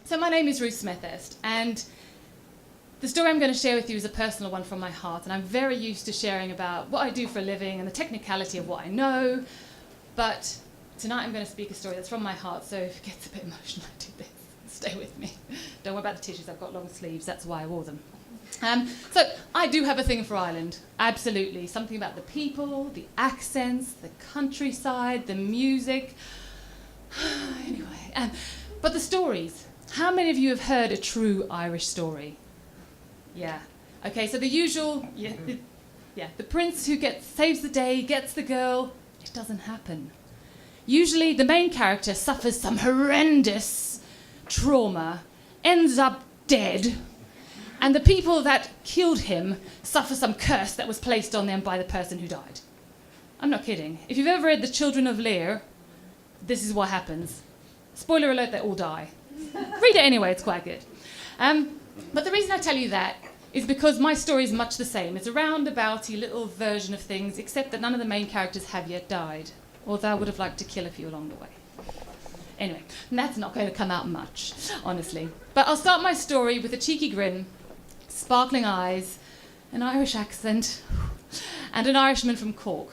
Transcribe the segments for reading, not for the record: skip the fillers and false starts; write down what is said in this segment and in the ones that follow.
So my name is Ruth Smethurst, and the story I'm going to share with you is a personal one from my heart, and I'm very used to sharing about what I do for a living and the technicality of what I know, but tonight I'm going to speak a story that's from my heart, so if it gets a bit emotional, I do this. Stay with me. Don't worry about the tissues, I've got long sleeves, that's why I wore them. So I do have a thing for Ireland, absolutely. Something about the people, the accents, the countryside, the music. Anyway, but the stories. How many of you have heard a true Irish story? Yeah. Okay, so the usual, the prince who saves the day, gets the girl. It doesn't happen. Usually the main character suffers some horrendous trauma, ends up dead, and the people that killed him suffer some curse that was placed on them by the person who died. I'm not kidding. If you've ever read The Children of Lear, this is what happens. Spoiler alert, they all die. Read it anyway, it's quite good. But the reason I tell you that is because my story is much the same. It's a roundabouty little version of things, except that none of the main characters have yet died, although I would have liked to kill a few along the way. Anyway, and that's not going to come out much, honestly. But I'll start my story with a cheeky grin, sparkling eyes, an Irish accent, and an Irishman from Cork.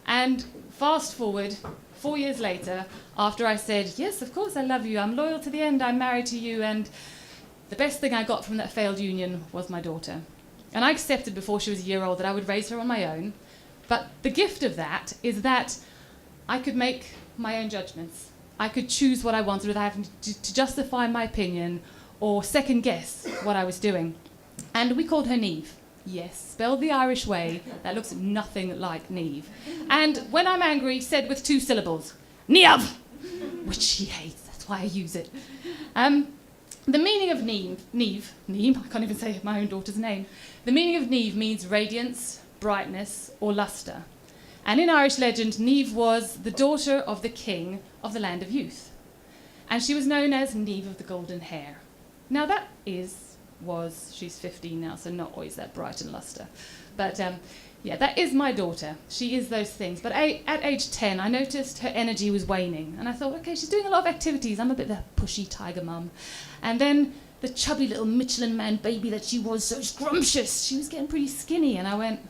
And fast forward, 4 years later, after I said, yes, of course I love you, I'm loyal to the end, I'm married to you, and the best thing I got from that failed union was my daughter. And I accepted before she was a year old that I would raise her on my own. But the gift of that is that I could make my own judgments. I could choose what I wanted without having to justify my opinion or second guess what I was doing. And we called her Niamh. Yes, spelled the Irish way. That looks nothing like Niamh. And when I'm angry, said with 2 syllables, Niamh, which she hates, that's why I use it. The meaning of Niamh, I can't even say my own daughter's name. The meaning of Niamh means radiance, brightness, or lustre. And in Irish legend, Niamh was the daughter of the king of the land of youth. And she was known as Niamh of the golden hair. Now she's 15 now, so not always that bright and lustre. But that is my daughter. She is those things. But at age 10, I noticed her energy was waning. And I thought, okay, she's doing a lot of activities. I'm a bit of a pushy tiger mum. And then the chubby little Michelin man baby that she was, so scrumptious, she was getting pretty skinny. And I went,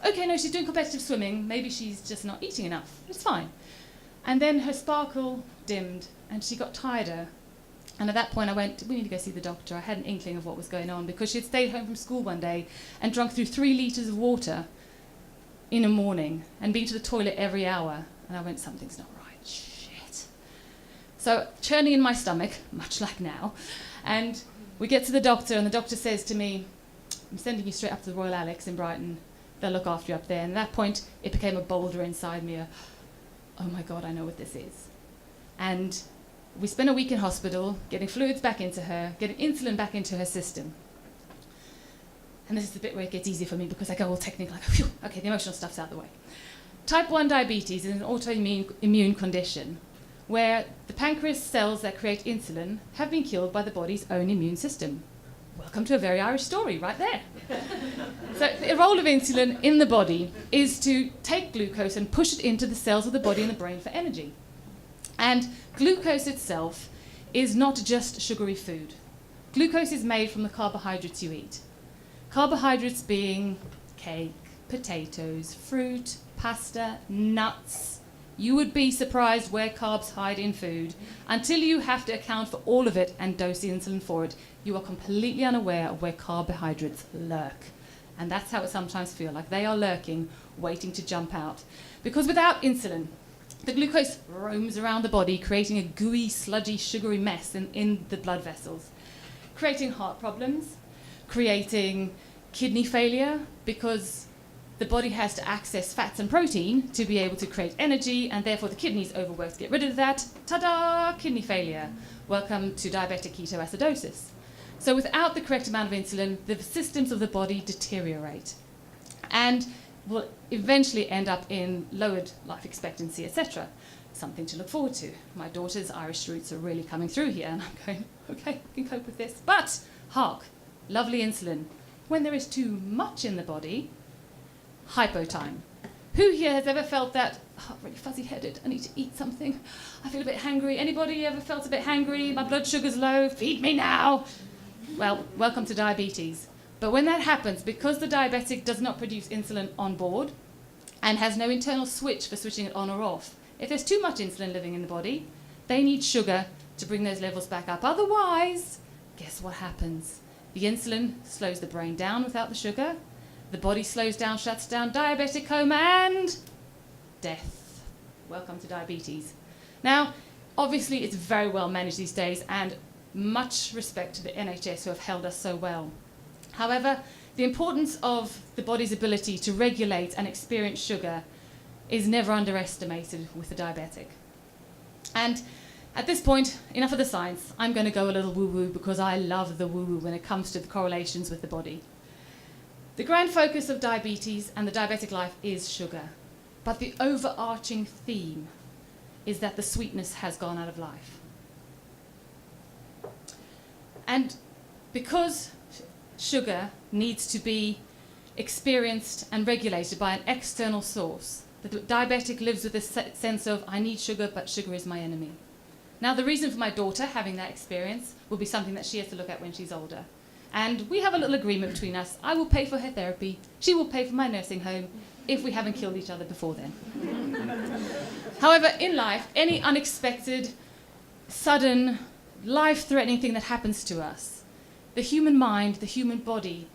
okay, no, she's doing competitive swimming. Maybe she's just not eating enough. It's fine. And then her sparkle dimmed, and she got tireder. And at that point I went, we need to go see the doctor. I had an inkling of what was going on because she had stayed home from school one day and drunk through 3 litres of water in a morning and been to the toilet every hour. And I went, something's not right. Shit. So churning in my stomach, much like now, and we get to the doctor, and the doctor says to me, I'm sending you straight up to the Royal Alex in Brighton. They'll look after you up there. And at that point, it became a boulder inside me. Oh my God, I know what this is. And we spent a week in hospital, getting fluids back into her, getting insulin back into her system. And this is the bit where it gets easy for me because I go all technical, like, phew, okay, the emotional stuff's out of the way. Type 1 diabetes is an autoimmune condition where the pancreas cells that create insulin have been killed by the body's own immune system. Welcome to a very Irish story right there. So the role of insulin in the body is to take glucose and push it into the cells of the body and the brain for energy. And glucose itself is not just sugary food. Glucose is made from the carbohydrates you eat. Carbohydrates being cake, potatoes, fruit, pasta, nuts. You would be surprised where carbs hide in food. Until you have to account for all of it and dose the insulin for it, you are completely unaware of where carbohydrates lurk. And that's how it sometimes feels, like they are lurking, waiting to jump out. Because without insulin, the glucose roams around the body, creating a gooey, sludgy, sugary mess in the blood vessels, creating heart problems, creating kidney failure, because the body has to access fats and protein to be able to create energy, and therefore the kidneys overwork to get rid of that. Ta-da! Kidney failure. Welcome to diabetic ketoacidosis. So without the correct amount of insulin, the systems of the body deteriorate and will eventually end up in lowered life expectancy, etc. Something to look forward to. My daughter's Irish roots are really coming through here, and I'm going, okay, I can cope with this. But, hark, lovely insulin. When there is too much in the body, hypotime. Who here has ever felt that, oh, I'm really fuzzy-headed, I need to eat something, I feel a bit hangry? Anybody ever felt a bit hangry? My blood sugar's low, feed me now. Well, welcome to diabetes. But when that happens, because the diabetic does not produce insulin on board and has no internal switch for switching it on or off, if there's too much insulin living in the body, they need sugar to bring those levels back up. Otherwise, guess what happens? The insulin slows the brain down without the sugar. The body slows down, shuts down, diabetic coma, and death. Welcome to diabetes. Now, obviously, it's very well managed these days, and much respect to the NHS who have held us so well. However, the importance of the body's ability to regulate and experience sugar is never underestimated with the diabetic. And at this point, enough of the science. I'm going to go a little woo-woo because I love the woo-woo when it comes to the correlations with the body. The grand focus of diabetes and the diabetic life is sugar, but the overarching theme is that the sweetness has gone out of life. And because sugar needs to be experienced and regulated by an external source, the diabetic lives with a sense of, I need sugar, but sugar is my enemy. Now, the reason for my daughter having that experience will be something that she has to look at when she's older. And we have a little agreement between us. I will pay for her therapy. She will pay for my nursing home if we haven't killed each other before then. However, in life, any unexpected, sudden, life-threatening thing that happens to us, the human mind, the human body,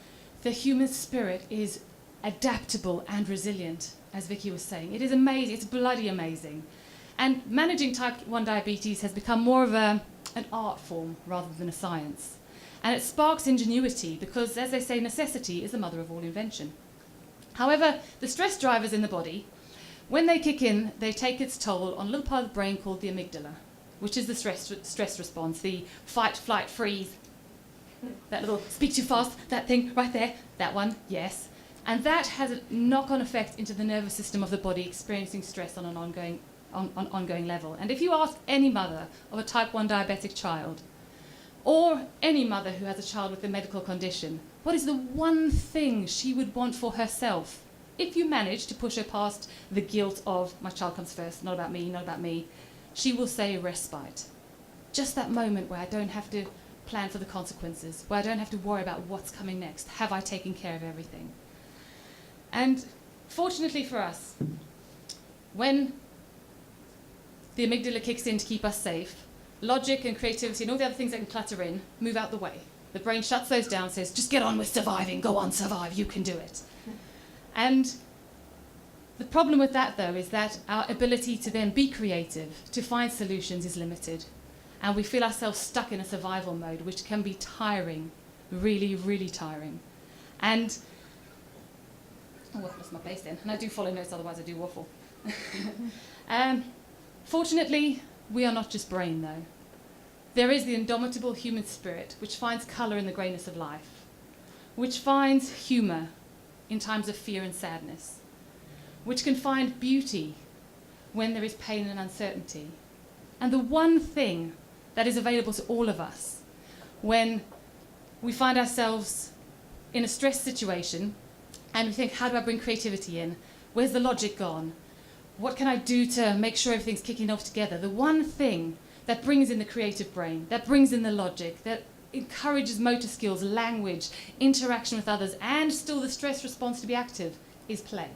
the human spirit is adaptable and resilient, as Vicky was saying. It is amazing. It's bloody amazing. And managing type 1 diabetes has become more of an art form rather than a science. And it sparks ingenuity because, as they say, necessity is the mother of all invention. However, the stress drivers in the body, when they kick in, they take its toll on a little part of the brain called the amygdala, which is the stress response, the fight, flight, freeze, that little speak too fast, that thing right there, that one, yes. And that has a knock-on effect into the nervous system of the body experiencing stress on an ongoing level. And if you ask any mother of a type 1 diabetic child, or any mother who has a child with a medical condition, what is the one thing she would want for herself? If you manage to push her past the guilt of, my child comes first, not about me, she will say respite. Just that moment where I don't have to plan for the consequences, where I don't have to worry about what's coming next. Have I taken care of everything? And fortunately for us, when the amygdala kicks in to keep us safe, logic and creativity and all the other things that can clutter in move out the way. The brain shuts those down, says, just get on with surviving, go on, survive, you can do it. And the problem with that, though, is that our ability to then be creative, to find solutions, is limited. And we feel ourselves stuck in a survival mode, which can be tiring, really, really tiring. And, oh, I lost my place then. And I do follow notes, otherwise I do waffle. Fortunately, we are not just brain, though. There is the indomitable human spirit, which finds colour in the greyness of life, which finds humour in times of fear and sadness, which can find beauty when there is pain and uncertainty. And the one thing that is available to all of us when we find ourselves in a stress situation and we think, how do I bring creativity in? Where's the logic gone? What can I do to make sure everything's kicking off together? The one thing that brings in the creative brain, that brings in the logic, that encourages motor skills, language, interaction with others, and still the stress response to be active, is play.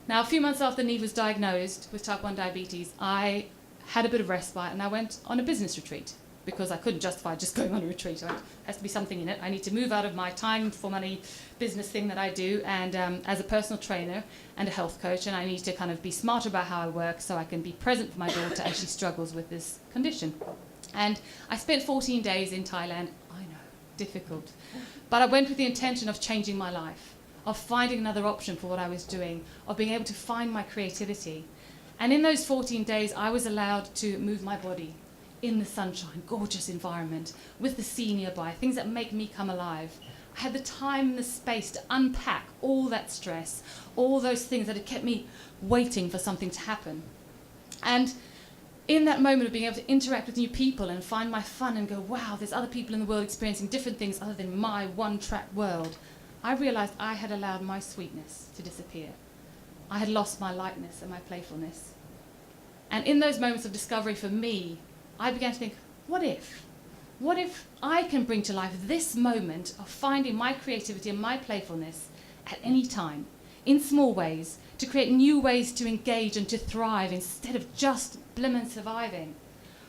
Now, a few months after Niamh was diagnosed with type 1 diabetes, I had a bit of respite and I went on a business retreat because I couldn't justify just going on a retreat. There has to be something in it. I need to move out of my time for money business thing that I do, and as a personal trainer and a health coach, and I need to kind of be smarter about how I work so I can be present for my daughter as she struggles with this condition. And I spent 14 days in Thailand. I know, difficult. But I went with the intention of changing my life, of finding another option for what I was doing, of being able to find my creativity. And in those 14 days, I was allowed to move my body in the sunshine, gorgeous environment, with the sea nearby, things that make me come alive. I had the time and the space to unpack all that stress, all those things that had kept me waiting for something to happen. And in that moment of being able to interact with new people and find my fun and go, wow, there's other people in the world experiencing different things other than my one-track world, I realised I had allowed my sweetness to disappear. I had lost my lightness and my playfulness. And in those moments of discovery for me, I began to think, what if? What if I can bring to life this moment of finding my creativity and my playfulness at any time, in small ways, to create new ways to engage and to thrive instead of just blimmin' surviving?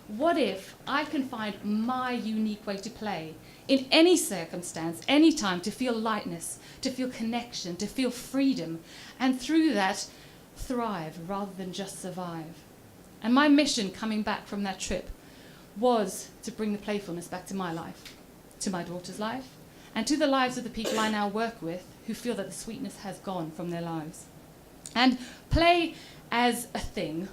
What if I can find my unique way to play in any circumstance, any time, to feel lightness, to feel connection, to feel freedom, and through that thrive rather than just survive? And my mission coming back from that trip was to bring the playfulness back to my life, to my daughter's life, and to the lives of the people I now work with who feel that the sweetness has gone from their lives. And play as a thing,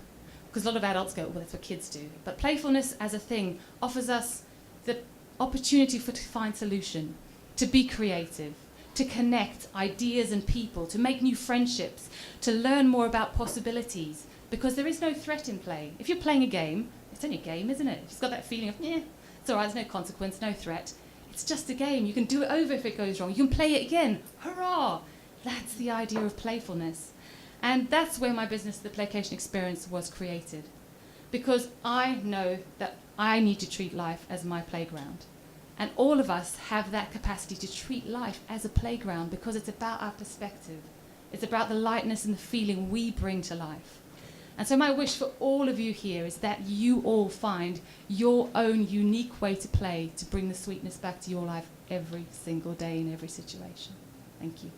because a lot of adults go, well, that's what kids do, but playfulness as a thing offers us the opportunity to find solution, to be creative, to connect ideas and people, to make new friendships, to learn more about possibilities, because there is no threat in play. If you're playing a game, it's only a game, isn't it? It's got that feeling of, yeah, it's all right, there's no consequence, no threat. It's just a game. You can do it over if it goes wrong. You can play it again. Hurrah! That's the idea of playfulness. And that's where my business, the Playcation Experience, was created. Because I know that I need to treat life as my playground. And all of us have that capacity to treat life as a playground because it's about our perspective. It's about the lightness and the feeling we bring to life. And so my wish for all of you here is that you all find your own unique way to play to bring the sweetness back to your life every single day in every situation. Thank you.